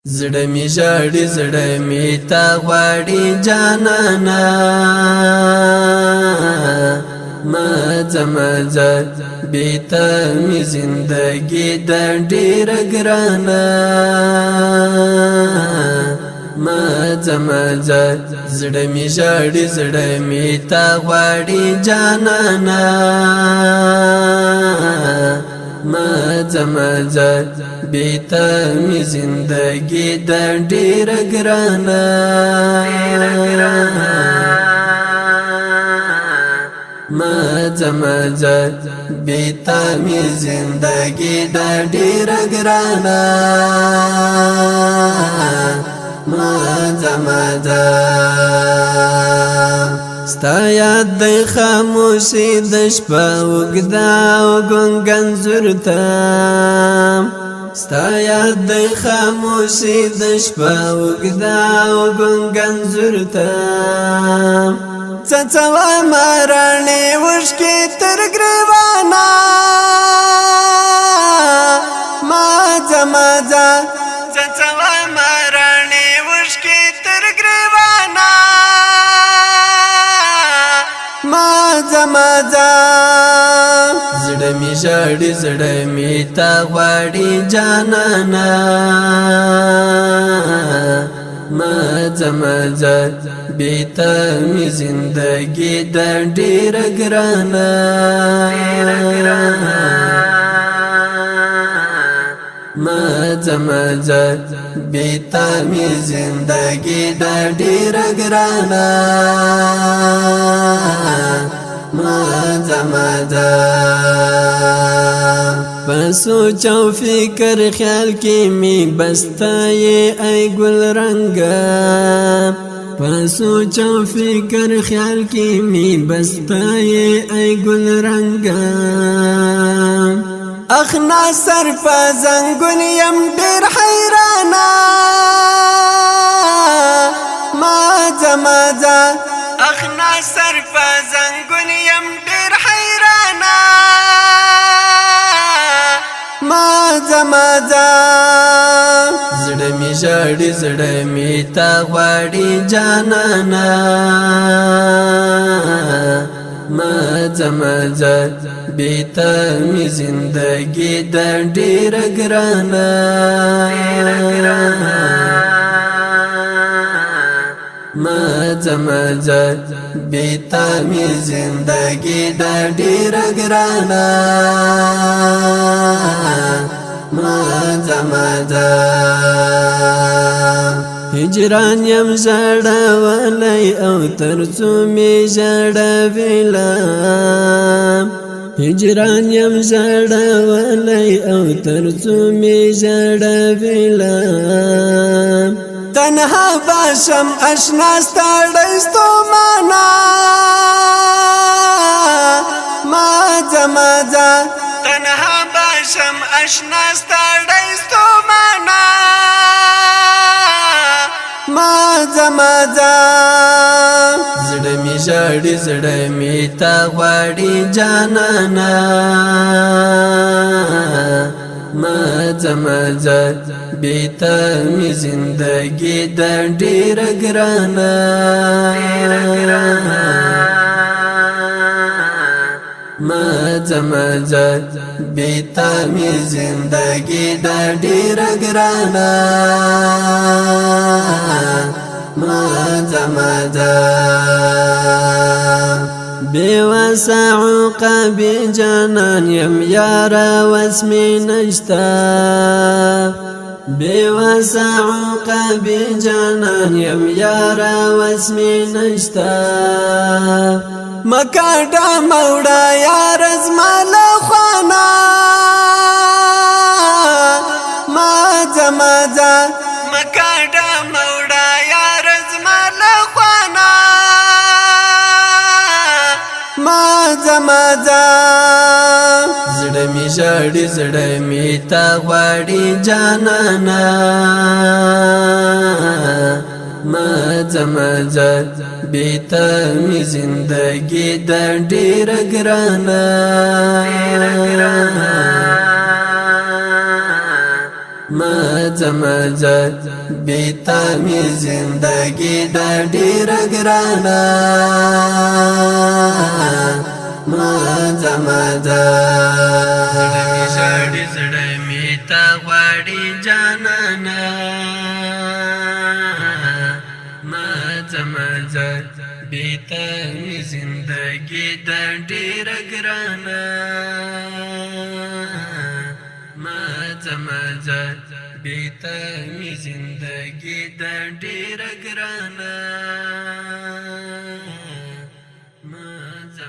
زړه می ژاړي زړه می تا غواړي جانانا مزه بیتا می زندگی د ډیر ګرانا مزه زړه می ژاړي زړه می تا غواړي جانانا مزه بیتا می زندگی د ډیر ګرانا مزه بیتا می زندگی د ډیر ګرانا مزه ستا یاد د خاموشي د شپه وګدا او ګنګنزور ته ستا یاد د خاموشي د شپه وګدا او ګنګنزور ته څڅوا مارانه وشکې تر ګریوانا مزه څڅوا مارانه وشکې تر ګریوانا مزه زړه می ژاړي زړه می تا غواړي جانانا مزه بیتا می زندگی د ډیر ګرانا مزه بیتا می زندگی د ډیر ګرانا مزه سوچ او فکر خیال کی می بستای ای گل رنگا سوچ او فکر خیال کی می بستای ای گل رنگا اخنا سر په زنګون یم ډیر حیرانا مزه اخنا سر په زنګون یم ډیر حیرانا مزه زړه می ژاړي زړه می تا غواړي جانانا مزه بیتا می زندگی د ډیر ګرانا مزه بیتا می زندگی د ډیر ګرانا مزه هجران یم زړه ولای او ترڅو می زړه ویلا هجران یم زړه ولای او ترڅو می زړه ویلا تنها باشم اشنا ستړی ستومانا مزه تنها باشم اشنا ستړی ستومانا مزه زړه می ژاړي زړه می تا غواړي جانانا مزه بیتا می زندگی د ډیر ګرانا مزه بیتا می زندگی د ډیر ګرانا مزه بیوسع عقاب جانان یم یارا واسمی نشتا بیوسع عقاب جانان یم یارا واسمی نشتا مکاډا موډا یار زمال خوانا مزه مکاډا موډا یار زمال خوانا مزه زړه می ژاړي زړه می تا غواړي جانانا مزه بیتا می زندگی د ډیر ګرانا مزه بیتا می زندگی دا ډیر ګرانا مزه زړه می تا غواړي جانانا مزه بیتا می زندگی دا ډیر ګرانا مزه بیتا می زندگی دا ډیر ګرانا مزه